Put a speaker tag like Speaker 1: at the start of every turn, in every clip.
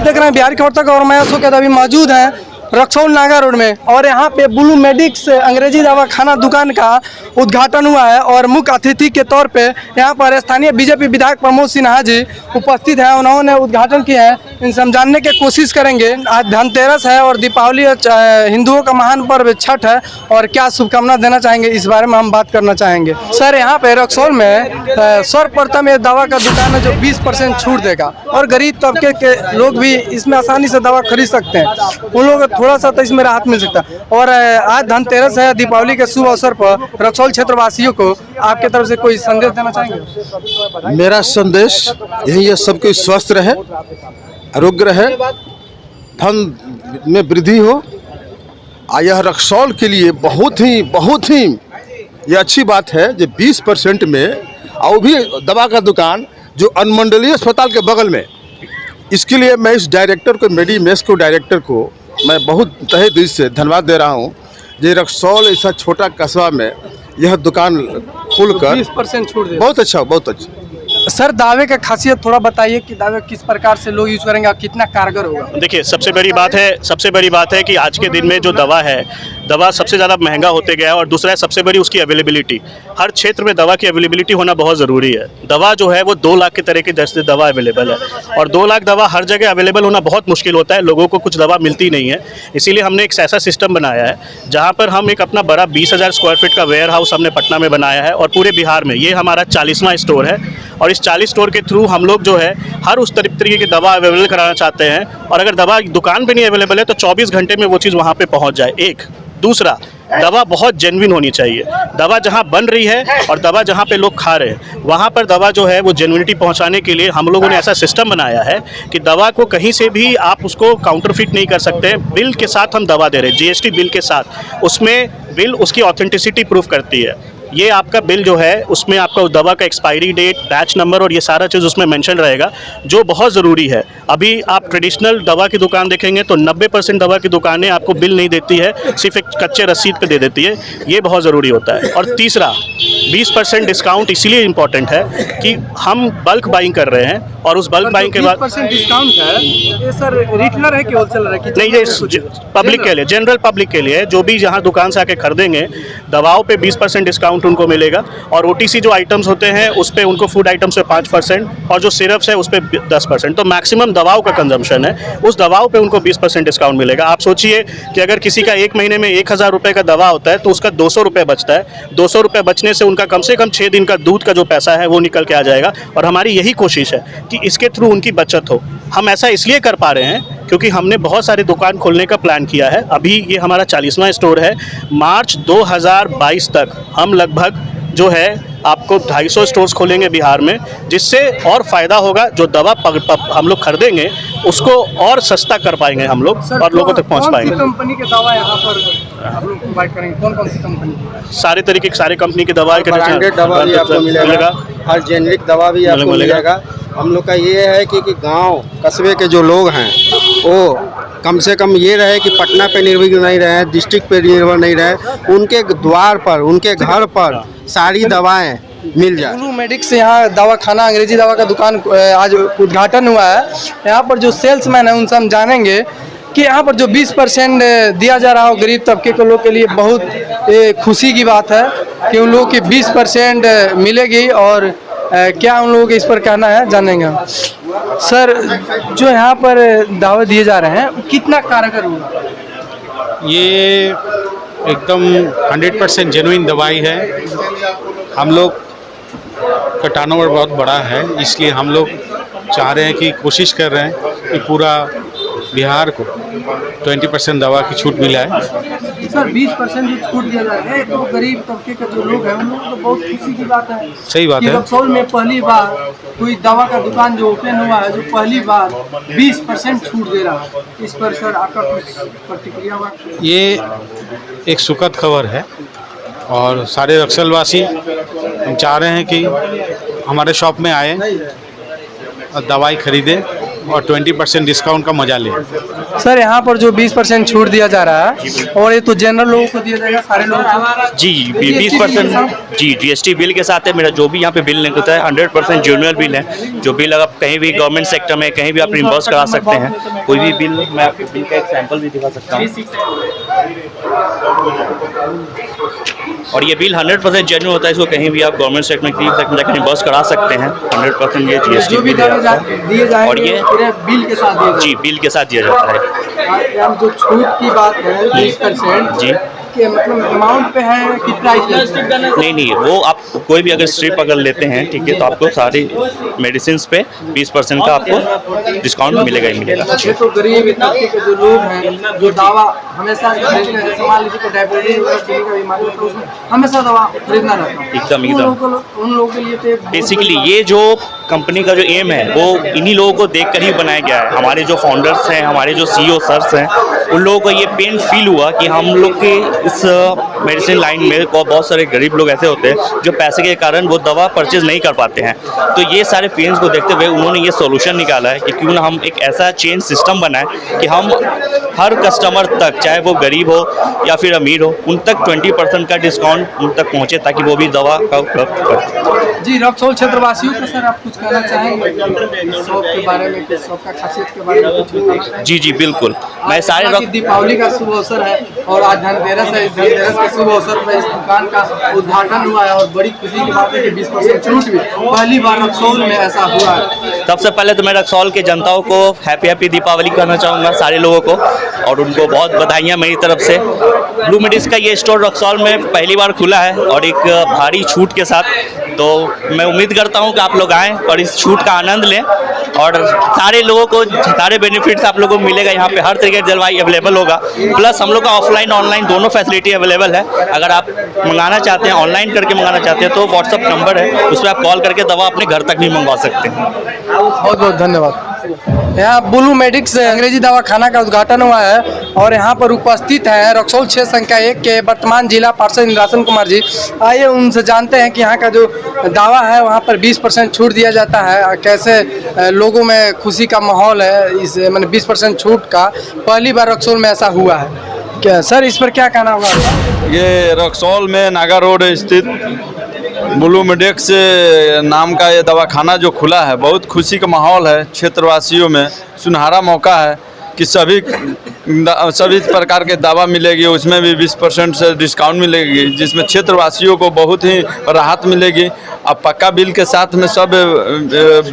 Speaker 1: देख रहे हैं बिहार की ओर तक और मैं अशोक यादव अभी मौजूद हैं रक्सौल नागा रोड में और यहाँ पे ब्लू मेडिक्स अंग्रेजी दवा खाना दुकान का उद्घाटन हुआ है और मुख्य अतिथि के तौर पे यहाँ पर स्थानीय बीजेपी विधायक प्रमोद सिन्हा जी उपस्थित हैं। उन्होंने उद्घाटन किया है। इनसे हम जानने की कोशिश करेंगे। आज धनतेरस है और दीपावली हिंदुओं का महान पर्व छठ है और क्या शुभकामना देना चाहेंगे इस बारे में हम बात करना चाहेंगे। सर यहाँ पे रक्सौल में सर्वप्रथम ये दवा का दुकान है जो 20% छूट देगा और गरीब तबके के लोग भी इसमें आसानी से दवा खरीद सकते हैं। उन लोगों थोड़ा सा तो इसमें राहत मिल सकता है। और आज धनतेरस है, दीपावली के शुभ अवसर पर रक्सौल क्षेत्रवासियों को आपके तरफ से कोई संदेश देना चाहेंगे?
Speaker 2: मेरा संदेश यही है, सबके स्वस्थ रहे, आरोग्य रहे, धन में वृद्धि हो। यह रक्सौल के लिए बहुत ही ये अच्छी बात है जो 20% में और भी दवा का दुकान जो अनुमंडलीय अस्पताल के बगल में। इसके लिए मैं इस डायरेक्टर को, मेडीमेस को डायरेक्टर को मैं बहुत तहे दिल से धन्यवाद दे रहा हूँ। जो रक्सौल ऐसा छोटा कस्बा में यह दुकान खुलकर
Speaker 1: 20% छूट दे,
Speaker 2: बहुत अच्छा, बहुत अच्छा।
Speaker 1: सर दावे का खासियत थोड़ा बताइए कि दावे किस प्रकार से लोग यूज करेंगे और कितना कारगर होगा?
Speaker 3: देखिए, सबसे बड़ी बात है कि आज के दिन में जो दवा है, दवा सबसे ज़्यादा महंगा होते गया है और दूसरा है सबसे बड़ी उसकी अवेलेबिलिटी। हर क्षेत्र में दवा की अवेलेबिलिटी होना बहुत ज़रूरी है। दवा जो है वो 2 लाख के तरह की जैसे दवा अवेलेबल है और 2 लाख दवा हर जगह अवेलेबल होना बहुत मुश्किल होता है। लोगों को कुछ दवा मिलती नहीं है, इसीलिए हमने एक ऐसा सिस्टम बनाया है जहाँ पर हम एक अपना बड़ा 20,000 स्क्वायर फीट का वेयर हाउस हमने पटना में बनाया है और पूरे बिहार में ये हमारा 40वां स्टोर है। और इस 40 स्टोर के थ्रू हम लोग जो है हर उस तरीके की दवा अवेलेबल कराना चाहते हैं और अगर दवा दुकान पे नहीं अवेलेबल है तो 24 घंटे में वो चीज़ वहाँ पे पहुँच जाए। एक दूसरा, दवा बहुत जेन्युइन होनी चाहिए। दवा जहाँ बन रही है और दवा जहाँ पे लोग खा रहे हैं वहाँ पर दवा जो है वो जेन्युइनिटी पहुँचाने के लिए हम लोगों ने ऐसा सिस्टम बनाया है कि दवा को कहीं से भी आप उसको काउंटरफिट नहीं कर सकते। बिल के साथ हम दवा दे रहे हैं, GST बिल के साथ। उसमें बिल उसकी ऑथेंटिसिटी प्रूफ करती है। ये आपका बिल जो है उसमें आपका उस दवा का एक्सपायरी डेट, बैच नंबर और ये सारा चीज़ उसमें मेंशन रहेगा, जो बहुत ज़रूरी है। अभी आप ट्रेडिशनल दवा की दुकान देखेंगे तो 90% दवा की दुकानें आपको बिल नहीं देती है, सिर्फ एक कच्चे रसीद पे दे देती है। ये बहुत ज़रूरी होता है। और तीसरा, 20% डिस्काउंट इसीलिए इम्पॉर्टेंट है कि हम बल्क बाइंग कर रहे हैं और उस बल्क बाइंग के बाद
Speaker 1: 20% डिस्काउंट है। ये सर रिटेलर है कि होलसेलर है?
Speaker 3: नहीं, ये पब्लिक के लिए, जनरल पब्लिक के लिए, जो भी यहाँ दुकान से आके खरीदेंगे दवाओं पे 20% डिस्काउंट उनको मिलेगा। और OTC जो आइटम्स होते हैं उस पे उनको, फूड आइटम्स पे 5% और जो सिरप्स है उस पे 10%। तो मैक्सिमम दवाओं का कंजम्पशन है, उस दवाओं पे उनको 20% डिस्काउंट मिलेगा। आप सोचिए कि अगर किसी का एक महीने में 1000 रुपये का दवा होता है तो उसका 200 रुपये बचता है। 200 रुपये बचने से उनका कम से कम 6 दिन का दूध का जो पैसा है वो निकल के आ जाएगा। और हमारी यही कोशिश है कि इसके थ्रू उनकी बचत हो। हम ऐसा इसलिए कर पा रहे हैं क्योंकि हमने बहुत सारे दुकान खोलने का प्लान किया है। अभी ये हमारा 40वां स्टोर है। मार्च 2022 तक हम लगभग जो है आपको 250 स्टोर्स खोलेंगे बिहार में, जिससे और फ़ायदा होगा। जो दवा हम लोग खरीदेंगे उसको और सस्ता कर पाएंगे हम लोग और लोगों तक पहुंच पाएंगे।
Speaker 1: कौन सी कंपनी की दवा यहाँ पर आप लोग प्रोवाइड करेंगे? कौन सी कंपनी?
Speaker 3: सारे तरीके की, सारी कंपनी की दवा
Speaker 2: ब्रांडेड दवा भी आपको मिलेगा, हर जेनरिक दवा भी आपको मिलेगा। हम लोग का ये है कि गांव कस्बे के जो लोग हैं वो कम से कम ये रहे कि पटना पे निर्भर नहीं रहे, डिस्ट्रिक्ट पे निर्भर नहीं रहे, उनके द्वार पर, उनके घर पर सारी दवाएं मिल जाए।
Speaker 1: ब्लू मेडिक्स यहाँ दवा खाना अंग्रेजी दवा का दुकान आज उद्घाटन हुआ है। यहाँ पर जो सेल्समैन है उनसे हम जानेंगे कि यहाँ पर जो 20% दिया जा रहा हो गरीब तबके के लोग के लिए बहुत खुशी की बात है कि उन लोगों की 20% मिलेगी। और क्या उन लोगों को इस पर कहना है जानेंगे। सर जो यहाँ पर दावे दिए जा रहे हैं कितना कारगर होगा?
Speaker 4: ये एकदम 100% जेन्युइन दवाई है। हम लोग का टर्नओवर बहुत बड़ा है, इसलिए हम लोग चाह रहे हैं कि कोशिश कर रहे हैं कि पूरा बिहार को 20% दवा की छूट मिला है।
Speaker 1: सर 20% जो छूट दिया जा रहा है तो गरीब तबके के जो लोग हैं उन लोगों को तो बहुत खुशी की बात है।
Speaker 4: सही बात है।
Speaker 1: रक्सौल में पहली बार कोई दवा का दुकान जो ओपन हुआ है जो पहली बार 20% छूट दे रहा है, इस पर सर आपका कुछ प्रतिक्रिया?
Speaker 4: ये एक सुखद खबर है और सारे रक्सौलवासी हम चाह रहे हैं कि हमारे शॉप में आए और दवाई खरीदें और 20% डिस्काउंट का मजा लें।
Speaker 1: सर यहाँ पर जो 20% छूट दिया जा रहा है और ये तो जनरल लोगों को दिया जाएगा, सारे लोगों को?
Speaker 3: जी 20% जी GST बिल के साथ है। मेरा जो भी यहाँ पे बिल निकलता है 100% जेन्युइन बिल है। जो बिल अगर कहीं भी गवर्नमेंट सेक्टर में कहीं भी आप रिम्बर्स करा सकते हैं, कोई भी बिल, मैं आपको बिल का एक सैंपल भी दिखा सकता हूँ। और ये बिल 100% जेन्युइन होता है। इसको कहीं भी आप गवर्नमेंट सेक्टर में जाकर रिम्बर्स करा सकते हैं। 100% ये GST
Speaker 1: जो भी
Speaker 3: बिल है
Speaker 1: दावे दिए जाएंगे
Speaker 3: और ये
Speaker 1: बिल के साथ दिए
Speaker 3: जी बिल के साथ दिया जाता है।
Speaker 1: हम जो छूट की बात है 20%
Speaker 3: जी
Speaker 1: के मतलब अमाउंट पे है कि प्राइस?
Speaker 3: नहीं, वो आप कोई भी अगर स्ट्रिप अगर लेते हैं, ठीक है, तो आपको सारी मेडिसिन पे 20% का आपको डिस्काउंट मिलेगा ही मिलेगा।
Speaker 1: ये तो गरीब तबके के जो लोग हैं जो दवा हमेशा खरीदते हैं, जैसे मान लीजिए कोई डायबिटीज वगैरह का बीमारी है तो उसमें हमेशा दवा खरीदना रहता है।
Speaker 3: एकदम
Speaker 1: उन लोगों के लिए तो
Speaker 3: बेसिकली ये जो कंपनी का जो एम है वो इन्हीं लोगों को देख कर ही बनाया गया है। हमारे जो फाउंडर्स हैं, हमारे जो CEO सर्स हैं, उन लोगों को ये पेन फील हुआ कि हम लोग के इस मेडिसिन लाइन में बहुत सारे गरीब लोग ऐसे होते हैं जो पैसे के कारण वो दवा परचेज नहीं कर पाते हैं। तो ये सारे पेन्स को देखते हुए उन्होंने ये सॉल्यूशन निकाला है कि क्यों ना हम एक ऐसा चेन सिस्टम बनाएं कि हम हर कस्टमर तक, चाहे वो गरीब हो या फिर अमीर हो, उन तक 20% का डिस्काउंट उन तक पहुँचे ताकि वो भी दवा का उपलब्ध कर।
Speaker 1: जी रक्सौल क्षेत्रवासियों को सर आप कुछ कहना चाहेंगे शॉप के बारे में, कि शॉप का खासियत के बारे में कुछ बताना चाहेंगे?
Speaker 3: जी बिल्कुल। मैं सारे
Speaker 1: दीपावली का शुभ अवसर है और आज धनतेरस है। इस धनतेरस के शुभ अवसर पर इस दुकान का उद्घाटन हुआ है और बड़ी खुशी की बात है कि 20% छूट भी पहली बार रक्सौल में ऐसा हुआ है।
Speaker 3: सबसे पहले तो मैं रक्सौल के जनताओं को हैप्पी दीपावली कहना चाहूँगा, सारे लोगों को, और उनको बहुत बधाइयाँ मेरी तरफ से। ब्लू मेडिक्स का ये स्टोर रक्सौल में पहली बार खुला है और एक भारी छूट के साथ। तो मैं उम्मीद करता हूँ कि आप लोग आएँ और इस छूट का आनंद लें और सारे लोगों को सारे बेनिफिट्स आप लोगों को मिलेगा। यहाँ पे हर तरीके का जलवायु अवेलेबल होगा, प्लस हम लोग का ऑफलाइन ऑनलाइन दोनों फैसिलिटी अवेलेबल है। अगर आप मंगाना चाहते हैं, ऑनलाइन करके मंगाना चाहते हैं, तो व्हाट्सअप नंबर है, उस पर आप कॉल करके दवा अपने घर तक भी मंगवा सकते हैं।
Speaker 1: बहुत बहुत धन्यवाद। यहाँ ब्लू मेडिक्स अंग्रेजी दवाखाना का उद्घाटन हुआ है और यहाँ पर उपस्थित है रक्सौल क्षेत्र संख्या 1 के वर्तमान जिला पार्षद इंद्रासन कुमार जी। आइए उनसे जानते हैं कि यहाँ का जो दावा है वहाँ पर 20% छूट दिया जाता है, कैसे लोगों में खुशी का माहौल है इस मैंने 20% छूट का पहली बार रक्सौल में ऐसा हुआ है। क्या सर इस पर क्या कहना होगा?
Speaker 5: ये रक्सौल में नागा रोड स्थित ब्लू मेडिक्स नाम का ये दवाखाना जो खुला है, बहुत खुशी का माहौल है। क्षेत्रवासियों में सुनहरा मौका है कि सभी प्रकार के दवा मिलेगी, उसमें भी 20% से डिस्काउंट मिलेगी, जिसमें क्षेत्रवासियों को बहुत ही राहत मिलेगी। अब पक्का बिल के साथ में सब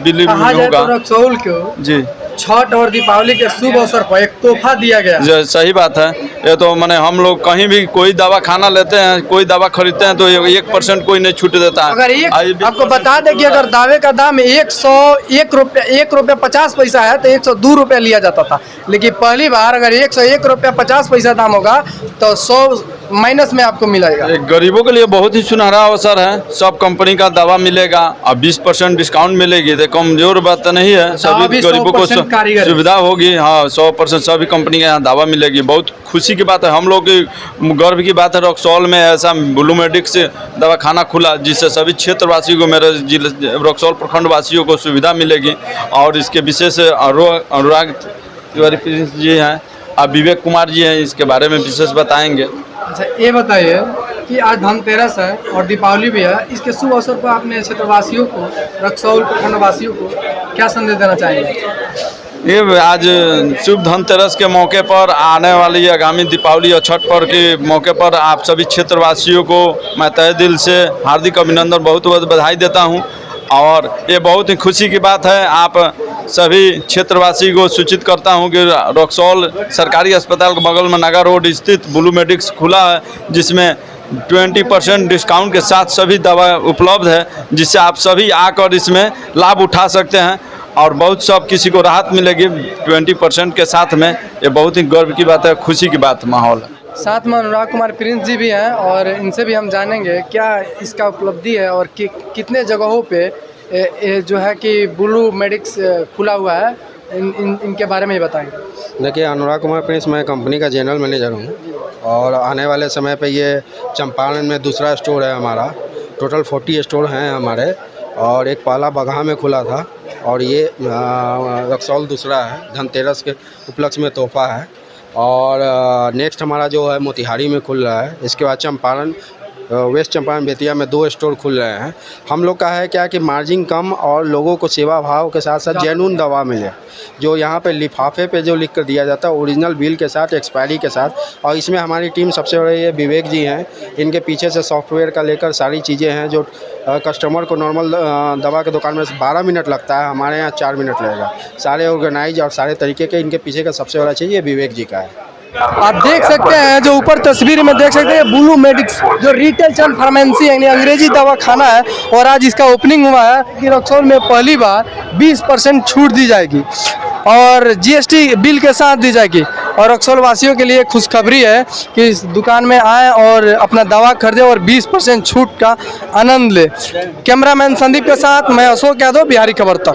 Speaker 5: बिल होगा।
Speaker 1: रक्सौल को
Speaker 5: जी
Speaker 1: छठ और दीपावली के शुभ अवसर पर एक तोहफा दिया गया।
Speaker 5: सही बात है। ये तो माने हम लोग कहीं भी कोई दवा खाना लेते हैं, कोई दवा खरीदते हैं तो 1% कोई नहीं छूट देता है।
Speaker 1: अगर आपको बता दें कि अगर दावे का दाम 101 रुपये 50 पैसा है तो 102 रुपये लिया जाता था, लेकिन पहली बार अगर 101 रुपये 50 पैसा दाम होगा तो 100 माइनस में आपको मिलेगा।
Speaker 5: गरीबों के लिए बहुत ही सुनहरा अवसर है। सब कंपनी का दवा मिलेगा और 20% डिस्काउंट मिलेगी, तो कमजोर बात नहीं है। सभी गरीबों को सुविधा होगी। हाँ 100% सभी कंपनी का यहाँ दवा मिलेगी। बहुत खुशी की बात है, हम लोग की गर्व की बात है। रक्सौल में ऐसा ब्लू मेडिक्स दवाखाना खुला जिससे सभी क्षेत्रवासियों को, मेरे जिले रक्सौल प्रखंड वासियों को सुविधा मिलेगी। और इसके विशेष अनुराग तिवारी जी हैं, अब विवेक कुमार जी हैं, इसके बारे में विशेष बताएंगे।
Speaker 1: अच्छा ये बताइए कि आज धनतेरस है और दीपावली भी है, इसके शुभ अवसर पर आपने क्षेत्रवासियों को, रक्सौल प्रखंड वासियों को क्या संदेश देना चाहेंगे?
Speaker 5: ये आज शुभ धनतेरस के मौके पर, आने वाली आगामी दीपावली और छठ पर्व के मौके पर आप सभी क्षेत्रवासियों को मैं तहे दिल से हार्दिक अभिनंदन, बहुत बहुत बधाई देता हूं। और ये बहुत ही खुशी की बात है। आप सभी क्षेत्रवासी को सूचित करता हूं कि रक्सौल सरकारी अस्पताल के बगल में नागा रोड स्थित ब्लू मेडिक्स खुला है, जिसमें 20% डिस्काउंट के साथ सभी दवा उपलब्ध है, जिससे आप सभी आकर इसमें लाभ उठा सकते हैं और बहुत सब किसी को राहत मिलेगी 20% के साथ में। ये बहुत ही गर्व की बात है, खुशी की बात माहौल है।
Speaker 1: साथ में अनुराग कुमार प्रिंस जी भी हैं और इनसे भी हम जानेंगे क्या इसका उपलब्धि है और कितने जगहों पे जो है कि ब्लू मेडिक्स खुला हुआ है, इनके बारे में ही बताएंगे।
Speaker 6: देखिए अनुराग कुमार प्रिंस, मैं कंपनी का जनरल मैनेजर हूँ और आने वाले समय पे ये चंपारण में दूसरा स्टोर है हमारा। टोटल 40 स्टोर हैं हमारे और एक पहला बगहा में खुला था और ये रक्सौल दूसरा है। धनतेरस के उपलक्ष्य में तोहफा है। और नेक्स्ट हमारा जो है मोतिहारी में खुल रहा है। इसके बाद चंपारण, वेस्ट चंपारण बेतिया में 2 स्टोर खुल रहे हैं। हम लोग का है क्या कि मार्जिन कम और लोगों को सेवा भाव के साथ साथ जेन्युइन दवा मिले। जो यहाँ पे लिफाफे पे जो लिख कर दिया जाता है ओरिजिनल बिल के साथ, एक्सपायरी के साथ। और इसमें हमारी टीम सबसे बड़े ये विवेक जी हैं। इनके पीछे से सॉफ्टवेयर का लेकर सारी चीज़ें हैं जो कस्टमर को नॉर्मल दवा के दुकान में 12 मिनट लगता है, हमारे यहाँ 4 मिनट लगेगा। सारे ऑर्गेनाइज और सारे तरीके के इनके पीछे का सबसे बड़ा चीज़ ये विवेक जी का है।
Speaker 1: आप देख सकते हैं जो ऊपर तस्वीर में देख सकते हैं ब्लू मेडिक्स जो रिटेल चैन फार्मेसी यानी अंग्रेजी दवा खाना है। और आज इसका ओपनिंग हुआ है कि रक्सौल में पहली बार 20% छूट दी जाएगी और GST बिल के साथ दी जाएगी। और रक्सौल वासियों के लिए खुशखबरी है कि इस दुकान में आए और अपना दवा खरीदे और 20% छूट का आनंद ले। कैमरामैन संदीप के साथ मैं अशोक यादव, बिहारी खबर तक।